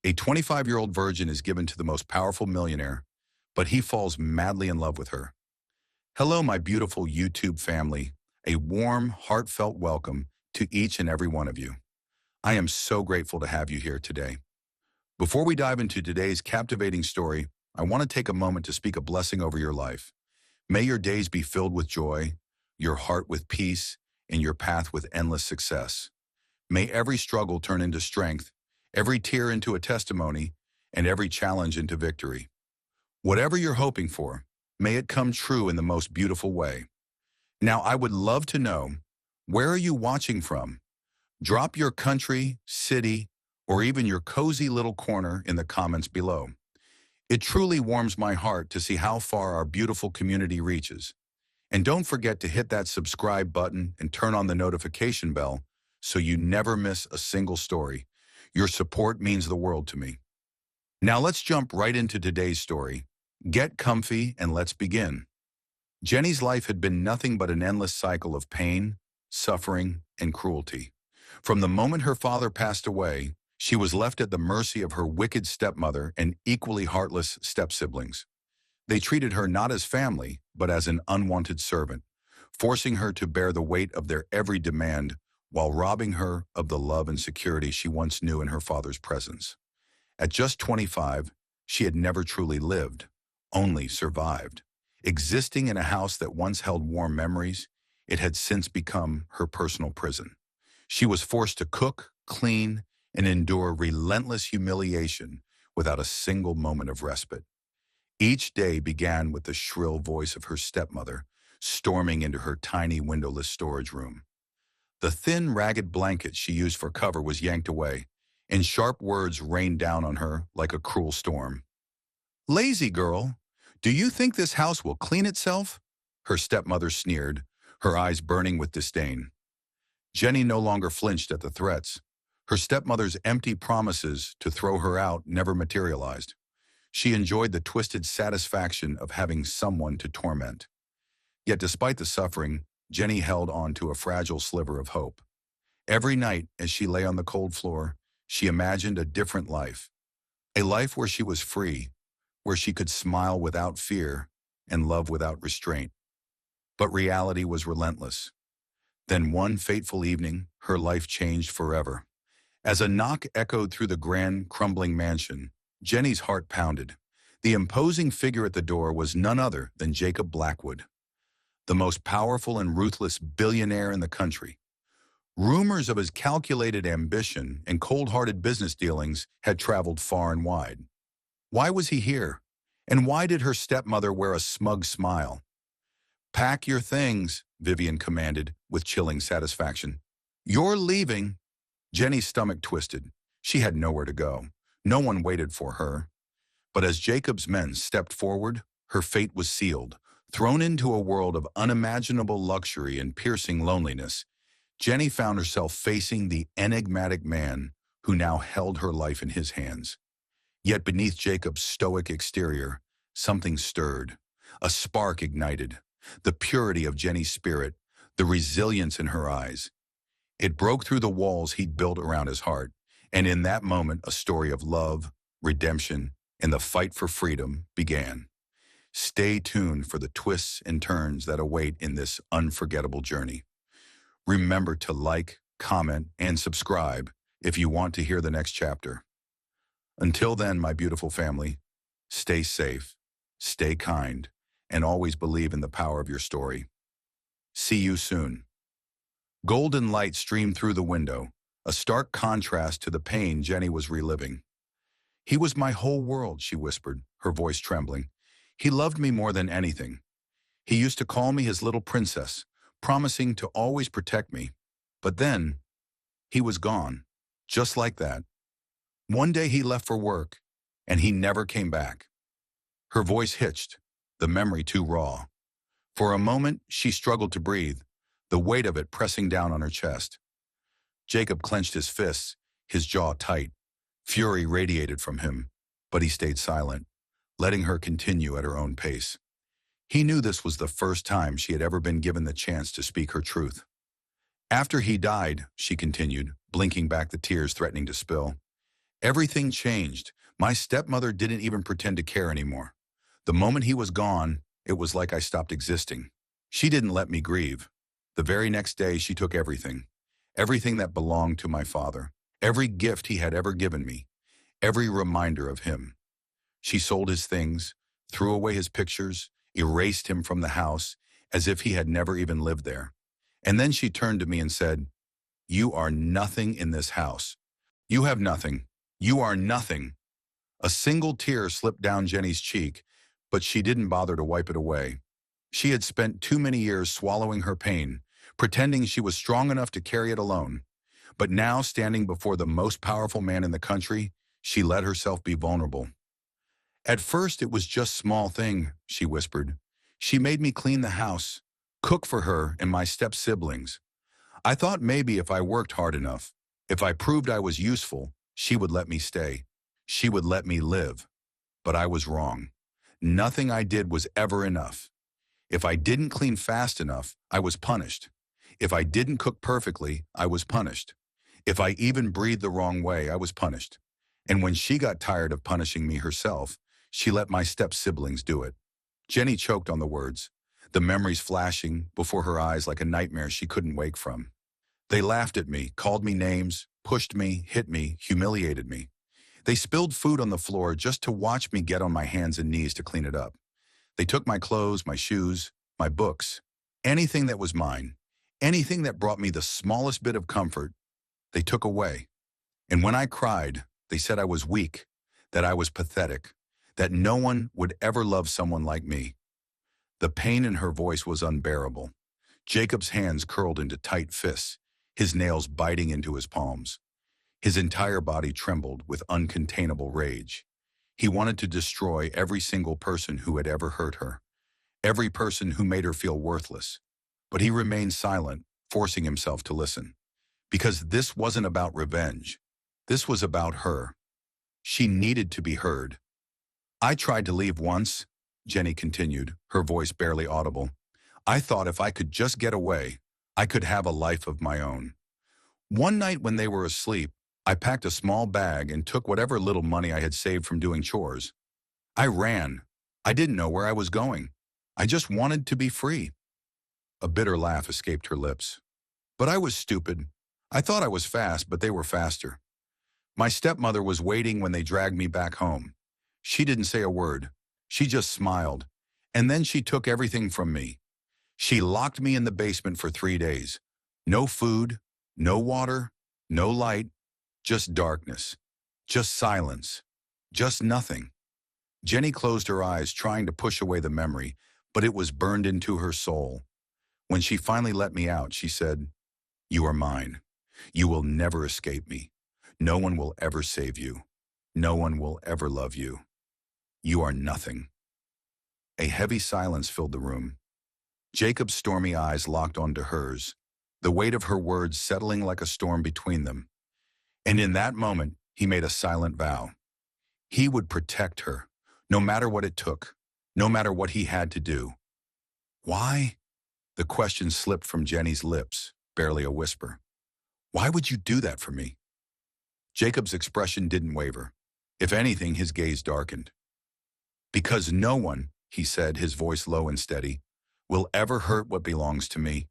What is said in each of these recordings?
A 25-year-old virgin is given to the most powerful millionaire, but he falls madly in love with her. Hello, my beautiful YouTube family. A warm, heartfelt welcome to each and every one of you. I am so grateful to have you here today. Before we dive into today's captivating story, I want to take a moment to speak a blessing over your life. May your days be filled with joy, your heart with peace, and your path with endless success. May every struggle turn into strength, every tear into a testimony, and every challenge into victory. Whatever you're hoping for, may it come true in the most beautiful way. Now, I would love to know, where are you watching from? Drop your country, city, or even your cozy little corner in the comments below. It truly warms my heart to see how far our beautiful community reaches. And don't forget to hit that subscribe button and turn on the notification bell so you never miss a single story. Your support means the world to me. Now let's jump right into today's story. Get comfy and let's begin. Jenny's life had been nothing but an endless cycle of pain, suffering, and cruelty. From the moment her father passed away, she was left at the mercy of her wicked stepmother and equally heartless step-siblings. They treated her not as family, but as an unwanted servant, forcing her to bear the weight of their every demand while robbing her of the love and security she once knew in her father's presence. At just 25, she had never truly lived, only survived. Existing in a house that once held warm memories, it had since become her personal prison. She was forced to cook, clean, and endure relentless humiliation without a single moment of respite. Each day began with the shrill voice of her stepmother storming into her tiny windowless storage room. The thin, ragged blanket she used for cover was yanked away, and sharp words rained down on her like a cruel storm. "Lazy girl, do you think this house will clean itself?" her stepmother sneered, her eyes burning with disdain. Jenny no longer flinched at the threats. Her stepmother's empty promises to throw her out never materialized. She enjoyed the twisted satisfaction of having someone to torment. Yet despite the suffering, Jenny held on to a fragile sliver of hope. Every night, as she lay on the cold floor, she imagined a different life. A life where she was free, where she could smile without fear and love without restraint. But reality was relentless. Then one fateful evening, her life changed forever. As a knock echoed through the grand, crumbling mansion, Jenny's heart pounded. The imposing figure at the door was none other than Jacob Blackwood, the most powerful and ruthless billionaire in the country. Rumors of his calculated ambition and cold-hearted business dealings had traveled far and wide. Why was he here? And why did her stepmother wear a smug smile? "Pack your things," Vivian commanded with chilling satisfaction. "You're leaving." Jenny's stomach twisted. She had nowhere to go. No one waited for her. But as Jacob's men stepped forward, her fate was sealed. Thrown into a world of unimaginable luxury and piercing loneliness, Jenny found herself facing the enigmatic man who now held her life in his hands. Yet beneath Jacob's stoic exterior, something stirred. A spark ignited. The purity of Jenny's spirit, the resilience in her eyes. It broke through the walls he'd built around his heart, and in that moment, a story of love, redemption, and the fight for freedom began. Stay tuned for the twists and turns that await in this unforgettable journey. Remember to like, comment, and subscribe if you want to hear the next chapter. Until then, my beautiful family, stay safe, stay kind, and always believe in the power of your story. See you soon. Golden light streamed through the window, a stark contrast to the pain Jenny was reliving. "He was my whole world," she whispered, her voice trembling. "He loved me more than anything. He used to call me his little princess, promising to always protect me. But then, he was gone, just like that. One day he left for work, and he never came back." Her voice hitched, the memory too raw. For a moment, she struggled to breathe, the weight of it pressing down on her chest. Jacob clenched his fists, his jaw tight. Fury radiated from him, but he stayed silent, letting her continue at her own pace. He knew this was the first time she had ever been given the chance to speak her truth. "After he died," she continued, blinking back the tears threatening to spill, Everything changed. My stepmother didn't even pretend to care anymore. The moment he was gone, it was like I stopped existing. She didn't let me grieve. The very next day, she took everything. Everything that belonged to my father. Every gift he had ever given me. Every reminder of him. She sold his things, threw away his pictures, erased him from the house, as if he had never even lived there. And then she turned to me and said, "You are nothing in this house. You have nothing. You are nothing." A single tear slipped down Jenny's cheek, but she didn't bother to wipe it away. She had spent too many years swallowing her pain, pretending she was strong enough to carry it alone. But now, standing before the most powerful man in the country, she let herself be vulnerable. "At first, it was just small thing," she whispered. "She made me clean the house, cook for her and my step-siblings. I thought maybe if I worked hard enough, if I proved I was useful, she would let me stay. She would let me live. But I was wrong. Nothing I did was ever enough. If I didn't clean fast enough, I was punished. If I didn't cook perfectly, I was punished. If I even breathed the wrong way, I was punished. And when she got tired of punishing me herself, she let my step-siblings do it." Jenny choked on the words, the memories flashing before her eyes like a nightmare she couldn't wake from. "They laughed at me, called me names, pushed me, hit me, humiliated me. They spilled food on the floor just to watch me get on my hands and knees to clean it up. They took my clothes, my shoes, my books, anything that was mine, anything that brought me the smallest bit of comfort, they took away. And when I cried, they said I was weak, that I was pathetic, that no one would ever love someone like me." The pain in her voice was unbearable. Jacob's hands curled into tight fists, his nails biting into his palms. His entire body trembled with uncontainable rage. He wanted to destroy every single person who had ever hurt her, every person who made her feel worthless. But he remained silent, forcing himself to listen. Because this wasn't about revenge. This was about her. She needed to be heard. "I tried to leave once," Jenny continued, her voice barely audible. "I thought if I could just get away, I could have a life of my own. One night when they were asleep, I packed a small bag and took whatever little money I had saved from doing chores. I ran. I didn't know where I was going. I just wanted to be free." A bitter laugh escaped her lips. "But I was stupid. I thought I was fast, but they were faster. My stepmother was waiting when they dragged me back home. She didn't say a word. She just smiled. And then she took everything from me. She locked me in the basement for 3 days. No food, no water, no light, just darkness, just silence, just nothing." Jenny closed her eyes, trying to push away the memory, but it was burned into her soul. When she finally let me out, she said, "You are mine. You will never escape me. No one will ever save you. No one will ever love you. You are nothing." A heavy silence filled the room. Jacob's stormy eyes locked onto hers, the weight of her words settling like a storm between them. And in that moment, he made a silent vow. He would protect her, no matter what it took, no matter what he had to do. "Why?" The question slipped from Jenny's lips, barely a whisper. "Why would you do that for me?" Jacob's expression didn't waver. If anything, his gaze darkened. "Because no one," he said, his voice low and steady, "will ever hurt what belongs to me."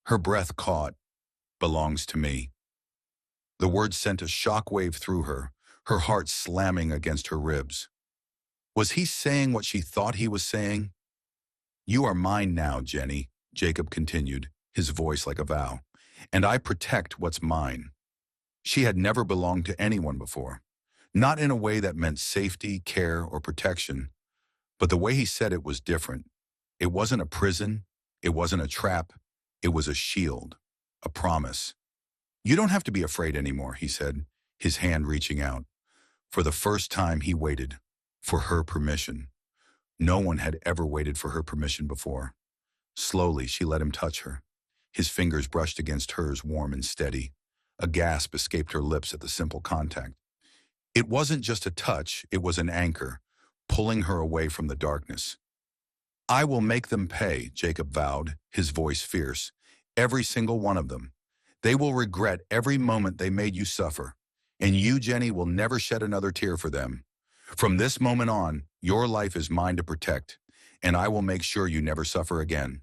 Her breath caught, "belongs to me." The words sent a shockwave through her heart slamming against her ribs. Was he saying what she thought he was saying? "You are mine now, Jenny," Jacob continued, his voice like a vow, "and I protect what's mine." She had never belonged to anyone before, not in a way that meant safety, care, or protection, but the way he said it was different. It wasn't a prison, it wasn't a trap, it was a shield, a promise. "You don't have to be afraid anymore," he said, his hand reaching out. For the first time, he waited for her permission. No one had ever waited for her permission before. Slowly, she let him touch her. His fingers brushed against hers, warm and steady. A gasp escaped her lips at the simple contact. It wasn't just a touch, it was an anchor, pulling her away from the darkness. "I will make them pay," Jacob vowed, his voice fierce. "Every single one of them. They will regret every moment they made you suffer. And you, Jenny, will never shed another tear for them. From this moment on, your life is mine to protect, and I will make sure you never suffer again.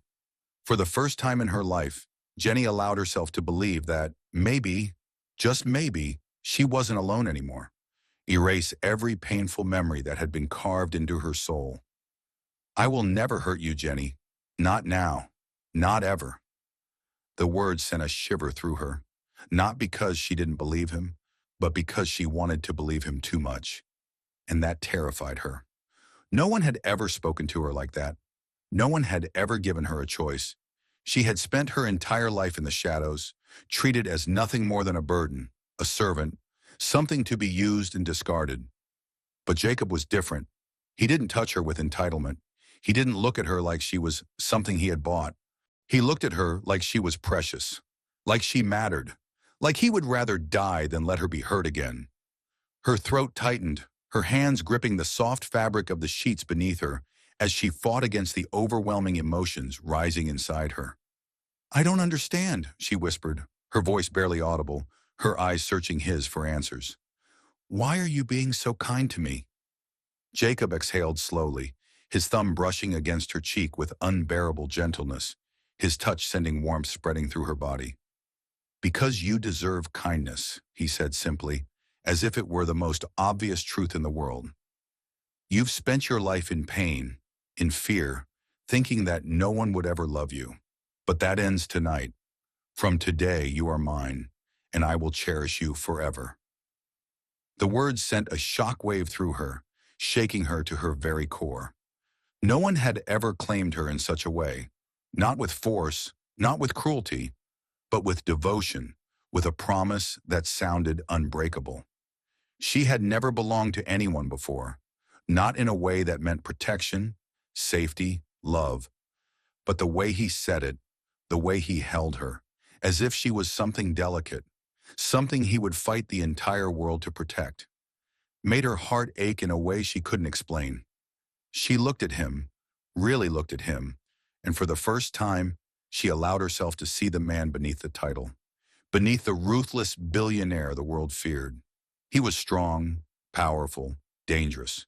For the first time in her life, Jenny allowed herself to believe that maybe, just maybe, she wasn't alone anymore. Erase every painful memory that had been carved into her soul. I will never hurt you, Jenny. Not now. Not ever. The words sent a shiver through her, not because she didn't believe him, but because she wanted to believe him too much. And that terrified her. No one had ever spoken to her like that. No one had ever given her a choice. She had spent her entire life in the shadows, treated as nothing more than a burden, a servant, something to be used and discarded. But Jacob was different. He didn't touch her with entitlement. He didn't look at her like she was something he had bought. He looked at her like she was precious, like she mattered, like he would rather die than let her be hurt again. Her throat tightened, her hands gripping the soft fabric of the sheets beneath her as she fought against the overwhelming emotions rising inside her. I don't understand, she whispered, her voice barely audible, her eyes searching his for answers. Why are you being so kind to me? Jacob exhaled slowly, his thumb brushing against her cheek with unbearable gentleness, his touch sending warmth spreading through her body. Because you deserve kindness, he said simply, as if it were the most obvious truth in the world. You've spent your life in pain, in fear, thinking that no one would ever love you. But that ends tonight. From today, you are mine, and I will cherish you forever. The words sent a shockwave through her, shaking her to her very core. No one had ever claimed her in such a way, not with force, not with cruelty, but with devotion, with a promise that sounded unbreakable. She had never belonged to anyone before, not in a way that meant protection, safety, love, but the way he said it, the way he held her, as if she was something delicate, something he would fight the entire world to protect, made her heart ache in a way she couldn't explain. She looked at him, really looked at him, and for the first time, she allowed herself to see the man beneath the title, beneath the ruthless billionaire the world feared. He was strong, powerful, dangerous.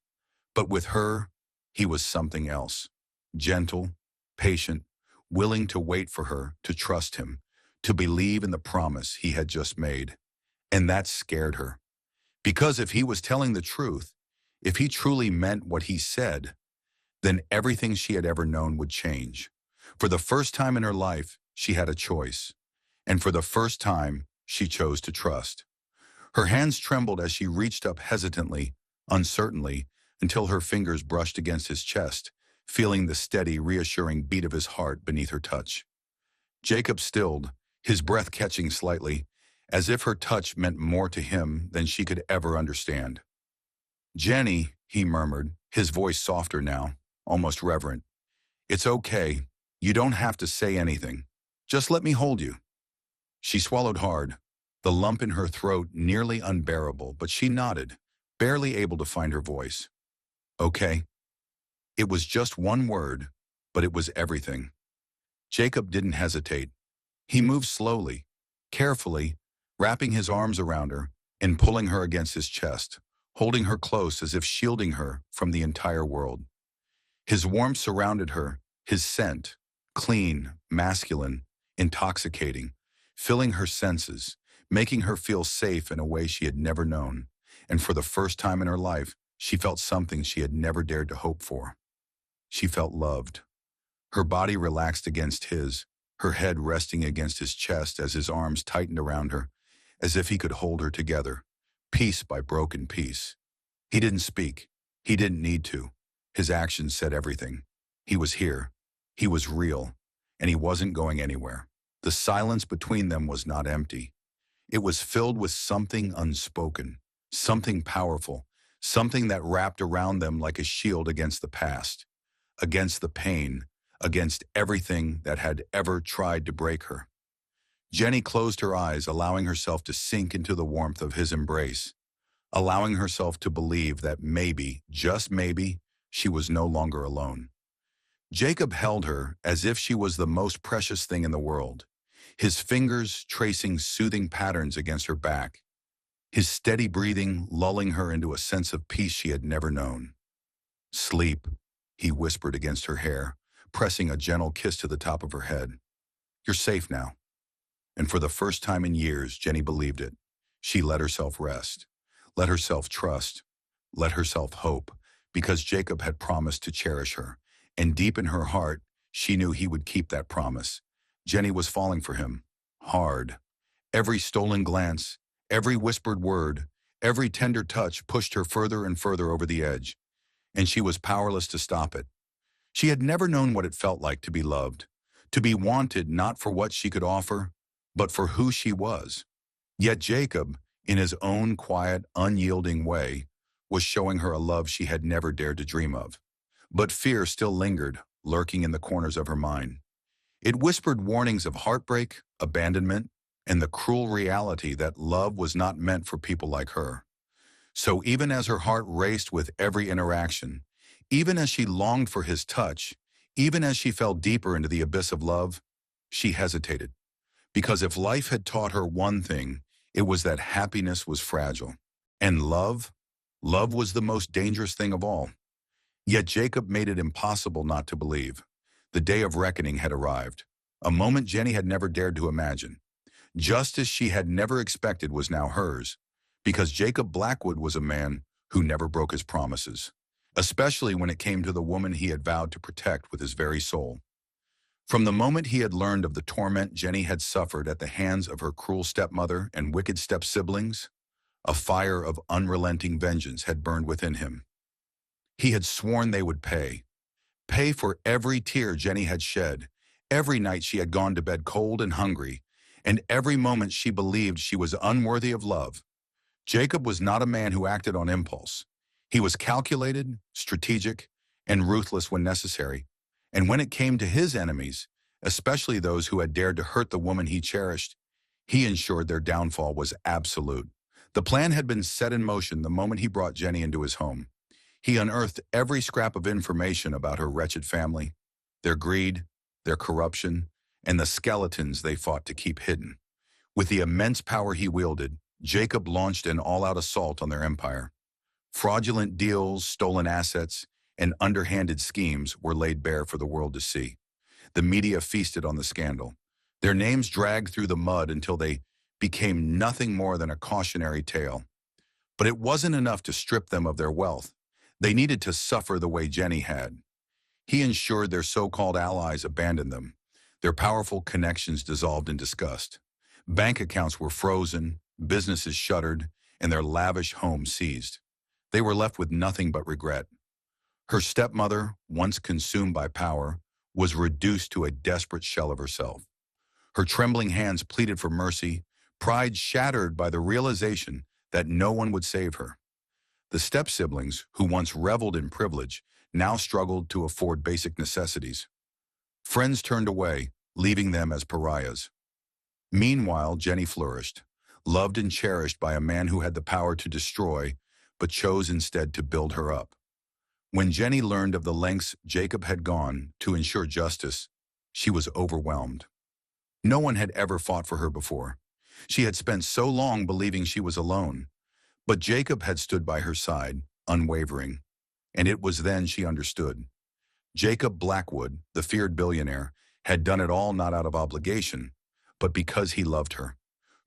But with her, he was something else. Gentle, patient, willing to wait for her, to trust him, to believe in the promise he had just made. And that scared her. Because if he was telling the truth, if he truly meant what he said, then everything she had ever known would change. For the first time in her life, she had a choice. And for the first time, she chose to trust. Her hands trembled as she reached up hesitantly, uncertainly, until her fingers brushed against his chest, feeling the steady, reassuring beat of his heart beneath her touch. Jacob stilled, his breath catching slightly, as if her touch meant more to him than she could ever understand. Jenny, he murmured, his voice softer now, almost reverent. It's okay. You don't have to say anything. Just let me hold you. She swallowed hard, the lump in her throat nearly unbearable, but she nodded, barely able to find her voice. Okay. It was just one word, but it was everything. Jacob didn't hesitate. He moved slowly, carefully, wrapping his arms around her and pulling her against his chest, holding her close as if shielding her from the entire world. His warmth surrounded her, his scent, clean, masculine, intoxicating, filling her senses, making her feel safe in a way she had never known. And for the first time in her life, she felt something she had never dared to hope for. She felt loved. Her body relaxed against his, her head resting against his chest as his arms tightened around her, as if he could hold her together, piece by broken piece. He didn't speak. He didn't need to. His actions said everything. He was here. He was real. And he wasn't going anywhere. The silence between them was not empty. It was filled with something unspoken, something powerful, something that wrapped around them like a shield against the past, against the pain, against everything that had ever tried to break her. Jenny closed her eyes, allowing herself to sink into the warmth of his embrace, allowing herself to believe that maybe, just maybe, she was no longer alone. Jacob held her as if she was the most precious thing in the world, his fingers tracing soothing patterns against her back. his steady breathing lulling her into a sense of peace she had never known. "Sleep," he whispered against her hair, pressing a gentle kiss to the top of her head. "You're safe now." And for the first time in years, Jenny believed it. She let herself rest, let herself trust, let herself hope, because Jacob had promised to cherish her. And deep in her heart, she knew he would keep that promise. Jenny was falling for him, hard. Every stolen glance, every whispered word, every tender touch pushed her further and further over the edge, and she was powerless to stop it. She had never known what it felt like to be loved, to be wanted not for what she could offer, but for who she was. Yet Jacob, in his own quiet, unyielding way, was showing her a love she had never dared to dream of. But fear still lingered, lurking in the corners of her mind. It whispered warnings of heartbreak, abandonment, and the cruel reality that love was not meant for people like her. So even as her heart raced with every interaction, even as she longed for his touch, even as she fell deeper into the abyss of love, she hesitated. Because if life had taught her one thing, it was that happiness was fragile. And love was the most dangerous thing of all. Yet Jacob made it impossible not to believe. The day of reckoning had arrived. A moment Jenny had never dared to imagine. Justice she had never expected was now hers, because Jacob Blackwood was a man who never broke his promises, especially when it came to the woman he had vowed to protect with his very soul. From the moment he had learned of the torment Jenny had suffered at the hands of her cruel stepmother and wicked step-siblings, a fire of unrelenting vengeance had burned within him. He had sworn they would pay for every tear Jenny had shed, every night she had gone to bed cold and hungry, and every moment she believed she was unworthy of love. Jacob was not a man who acted on impulse. He was calculated, strategic, and ruthless when necessary. And when it came to his enemies, especially those who had dared to hurt the woman he cherished, he ensured their downfall was absolute. The plan had been set in motion the moment he brought Jenny into his home. He unearthed every scrap of information about her wretched family, their greed, their corruption, and the skeletons they fought to keep hidden. With the immense power he wielded, Jacob launched an all-out assault on their empire. Fraudulent deals, stolen assets, and underhanded schemes were laid bare for the world to see. The media feasted on the scandal. Their names dragged through the mud until they became nothing more than a cautionary tale. But it wasn't enough to strip them of their wealth. They needed to suffer the way Jenny had. He ensured their so-called allies abandoned them. Their powerful connections dissolved in disgust. Bank accounts were frozen, businesses shuttered, and their lavish homes seized. They were left with nothing but regret. Her stepmother, once consumed by power, was reduced to a desperate shell of herself. Her trembling hands pleaded for mercy, pride shattered by the realization that no one would save her. The step-siblings, who once reveled in privilege, now struggled to afford basic necessities. Friends turned away, leaving them as pariahs. Meanwhile, Jenny flourished, loved and cherished by a man who had the power to destroy, but chose instead to build her up. When Jenny learned of the lengths Jacob had gone to ensure justice, she was overwhelmed. No one had ever fought for her before. She had spent so long believing she was alone. But Jacob had stood by her side, unwavering. And it was then she understood. Jacob Blackwood, the feared billionaire, had done it all not out of obligation, but because he loved her.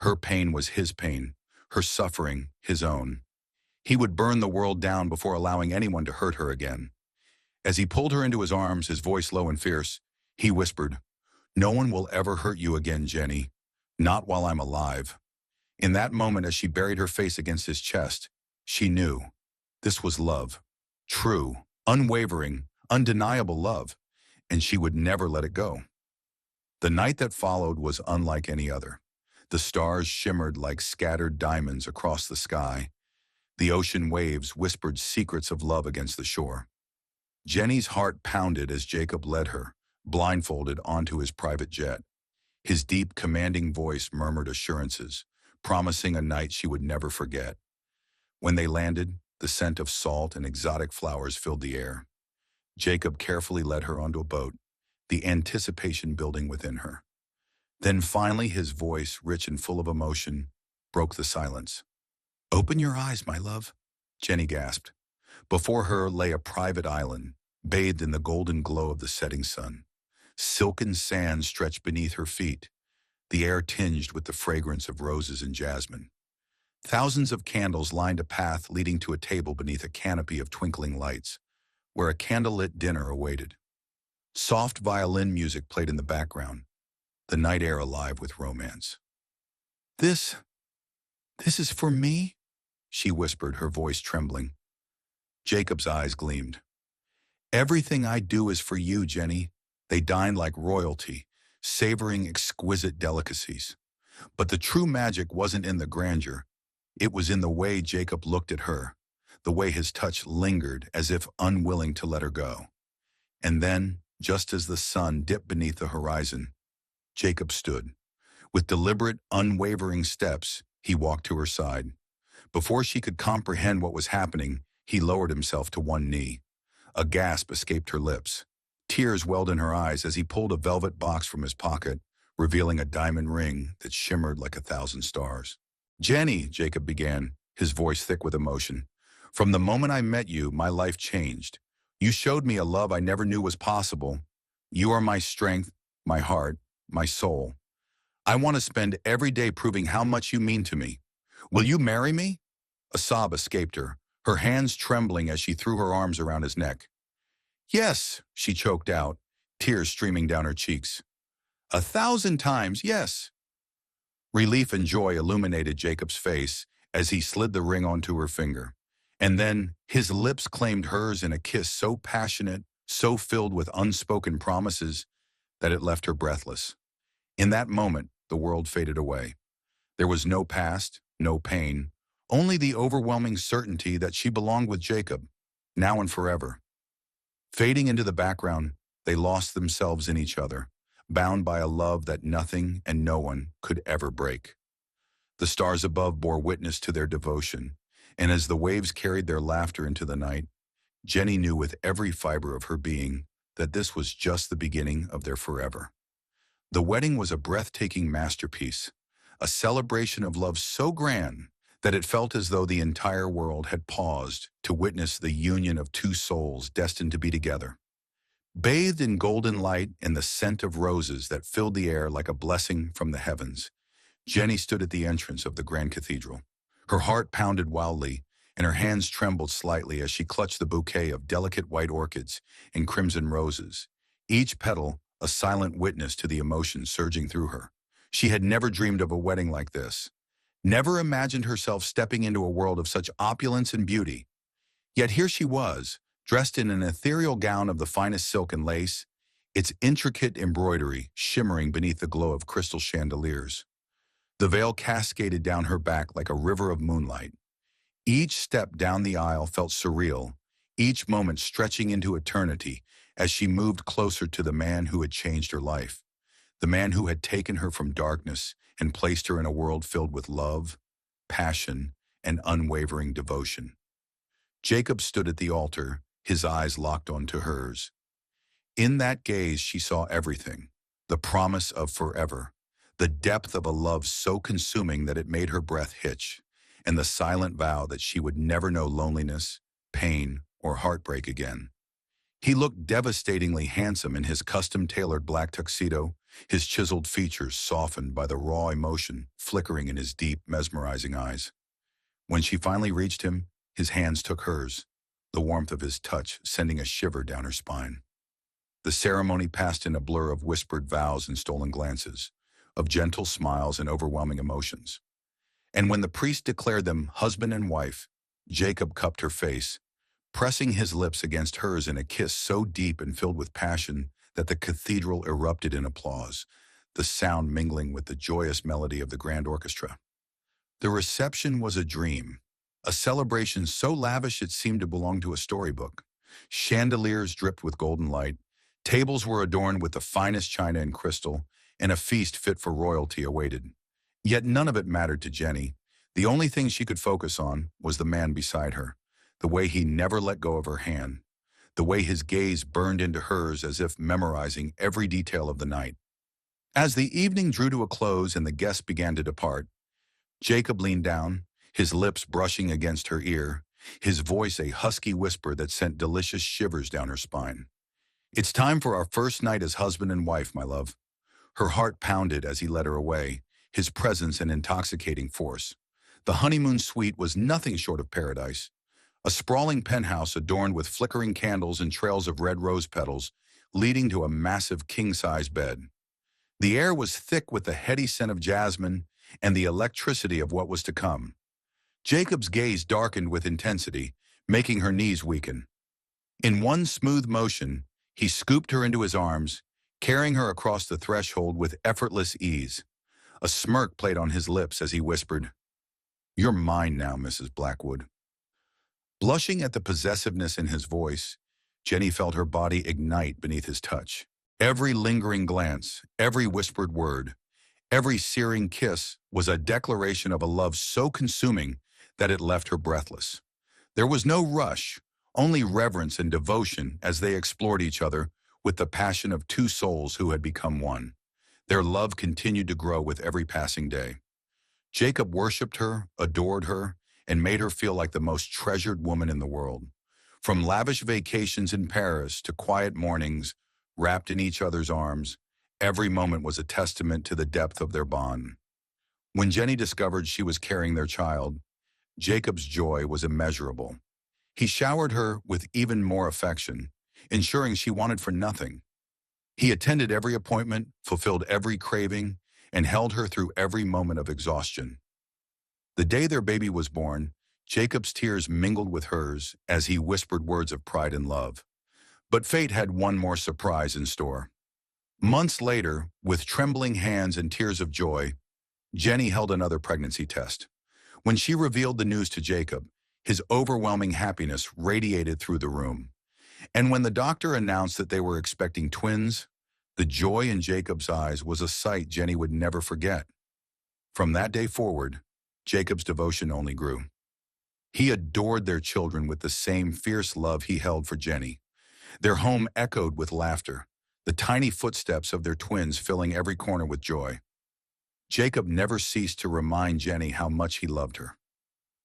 Her pain was his pain, her suffering his own. He would burn the world down before allowing anyone to hurt her again. As he pulled her into his arms, his voice low and fierce, he whispered, "No one will ever hurt you again, Jenny. Not while I'm alive." In that moment, as she buried her face against his chest, she knew this was love. True, unwavering, undeniable love, and she would never let it go. The night that followed was unlike any other. The stars shimmered like scattered diamonds across the sky. The ocean waves whispered secrets of love against the shore. Jenny's heart pounded as Jacob led her, blindfolded, onto his private jet. His deep, commanding voice murmured assurances, promising a night she would never forget. When they landed, the scent of salt and exotic flowers filled the air. Jacob carefully led her onto a boat, the anticipation building within her. Then finally his voice, rich and full of emotion, broke the silence. Open your eyes, my love, Jenny gasped. Before her lay a private island, bathed in the golden glow of the setting sun. Silken sand stretched beneath her feet, the air tinged with the fragrance of roses and jasmine. Thousands of candles lined a path leading to a table beneath a canopy of twinkling lights, where a candlelit dinner awaited. Soft violin music played in the background, the night air alive with romance. This, this is for me? She whispered, her voice trembling. Jacob's eyes gleamed. Everything I do is for you, Jenny. They dined like royalty, savoring exquisite delicacies. But the true magic wasn't in the grandeur. It was in the way Jacob looked at her, the way his touch lingered as if unwilling to let her go. And then, just as the sun dipped beneath the horizon, Jacob stood. With deliberate, unwavering steps, he walked to her side. Before she could comprehend what was happening, he lowered himself to one knee. A gasp escaped her lips. Tears welled in her eyes as he pulled a velvet box from his pocket, revealing a diamond ring that shimmered like 1,000 stars. Jenny, Jacob began, his voice thick with emotion. From the moment I met you, my life changed. You showed me a love I never knew was possible. You are my strength, my heart, my soul. I want to spend every day proving how much you mean to me. Will you marry me? A sob escaped her hands trembling as she threw her arms around his neck. Yes, she choked out, tears streaming down her cheeks. 1,000 times, yes. Relief and joy illuminated Jacob's face as he slid the ring onto her finger. And then his lips claimed hers in a kiss so passionate, so filled with unspoken promises, that it left her breathless. In that moment, the world faded away. There was no past, no pain, only the overwhelming certainty that she belonged with Jacob, now and forever. Fading into the background, they lost themselves in each other, bound by a love that nothing and no one could ever break. The stars above bore witness to their devotion, and as the waves carried their laughter into the night, Jenny knew with every fiber of her being that this was just the beginning of their forever. The wedding was a breathtaking masterpiece, a celebration of love so grand that it felt as though the entire world had paused to witness the union of two souls destined to be together. Bathed in golden light and the scent of roses that filled the air like a blessing from the heavens, Jenny stood at the entrance of the grand cathedral. Her heart pounded wildly, and her hands trembled slightly as she clutched the bouquet of delicate white orchids and crimson roses, each petal a silent witness to the emotion surging through her. She had never dreamed of a wedding like this, never imagined herself stepping into a world of such opulence and beauty. Yet here she was, dressed in an ethereal gown of the finest silk and lace, its intricate embroidery shimmering beneath the glow of crystal chandeliers. The veil cascaded down her back like a river of moonlight. Each step down the aisle felt surreal, each moment stretching into eternity as she moved closer to the man who had changed her life, the man who had taken her from darkness and placed her in a world filled with love, passion, and unwavering devotion. Jacob stood at the altar, his eyes locked onto hers. In that gaze she saw everything, the promise of forever, the depth of a love so consuming that it made her breath hitch, and the silent vow that she would never know loneliness, pain, or heartbreak again. He looked devastatingly handsome in his custom-tailored black tuxedo, his chiseled features softened by the raw emotion flickering in his deep, mesmerizing eyes. When she finally reached him, his hands took hers, the warmth of his touch sending a shiver down her spine. The ceremony passed in a blur of whispered vows and stolen glances, of gentle smiles and overwhelming emotions. And when the priest declared them husband and wife, Jacob cupped her face, pressing his lips against hers in a kiss so deep and filled with passion that the cathedral erupted in applause, the sound mingling with the joyous melody of the grand orchestra. The reception was a dream, a celebration so lavish it seemed to belong to a storybook. Chandeliers dripped with golden light, tables were adorned with the finest china and crystal, and a feast fit for royalty awaited. Yet none of it mattered to Jenny. The only thing she could focus on was the man beside her, the way he never let go of her hand, the way his gaze burned into hers as if memorizing every detail of the night. As the evening drew to a close and the guests began to depart, Jacob leaned down, his lips brushing against her ear, his voice a husky whisper that sent delicious shivers down her spine. "It's time for our first night as husband and wife, my love." Her heart pounded as he led her away, his presence an intoxicating force. The honeymoon suite was nothing short of paradise. A sprawling penthouse adorned with flickering candles and trails of red rose petals, leading to a massive king-size bed. The air was thick with the heady scent of jasmine and the electricity of what was to come. Jacob's gaze darkened with intensity, making her knees weaken. In one smooth motion, he scooped her into his arms, carrying her across the threshold with effortless ease. A smirk played on his lips as he whispered, "You're mine now, Mrs. Blackwood." Blushing at the possessiveness in his voice, Jenny felt her body ignite beneath his touch. Every lingering glance, every whispered word, every searing kiss was a declaration of a love so consuming that it left her breathless. There was no rush, only reverence and devotion as they explored each other with the passion of two souls who had become one. Their love continued to grow with every passing day. Jacob worshipped her, adored her, and made her feel like the most treasured woman in the world. From lavish vacations in Paris to quiet mornings, wrapped in each other's arms, every moment was a testament to the depth of their bond. When Jenny discovered she was carrying their child, Jacob's joy was immeasurable. He showered her with even more affection, ensuring she wanted for nothing. He attended every appointment, fulfilled every craving, and held her through every moment of exhaustion. The day their baby was born, Jacob's tears mingled with hers as he whispered words of pride and love. But fate had one more surprise in store. Months later, with trembling hands and tears of joy, Jenny held another pregnancy test. When she revealed the news to Jacob, his overwhelming happiness radiated through the room. And when the doctor announced that they were expecting twins, the joy in Jacob's eyes was a sight Jenny would never forget. From that day forward, Jacob's devotion only grew. He adored their children with the same fierce love he held for Jenny. Their home echoed with laughter, the tiny footsteps of their twins filling every corner with joy. Jacob never ceased to remind Jenny how much he loved her.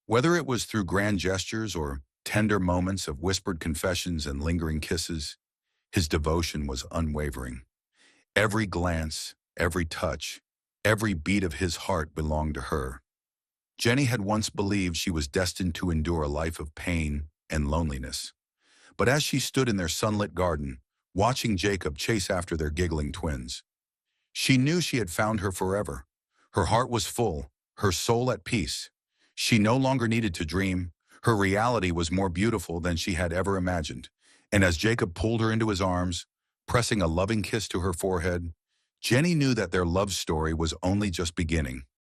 Whether it was through grand gestures or tender moments of whispered confessions and lingering kisses, his devotion was unwavering. Every glance, every touch, every beat of his heart belonged to her. Jenny had once believed she was destined to endure a life of pain and loneliness. But as she stood in their sunlit garden, watching Jacob chase after their giggling twins, she knew she had found her forever. Her heart was full, her soul at peace. She no longer needed to dream. Her reality was more beautiful than she had ever imagined. And as Jacob pulled her into his arms, pressing a loving kiss to her forehead, Jenny knew that their love story was only just beginning.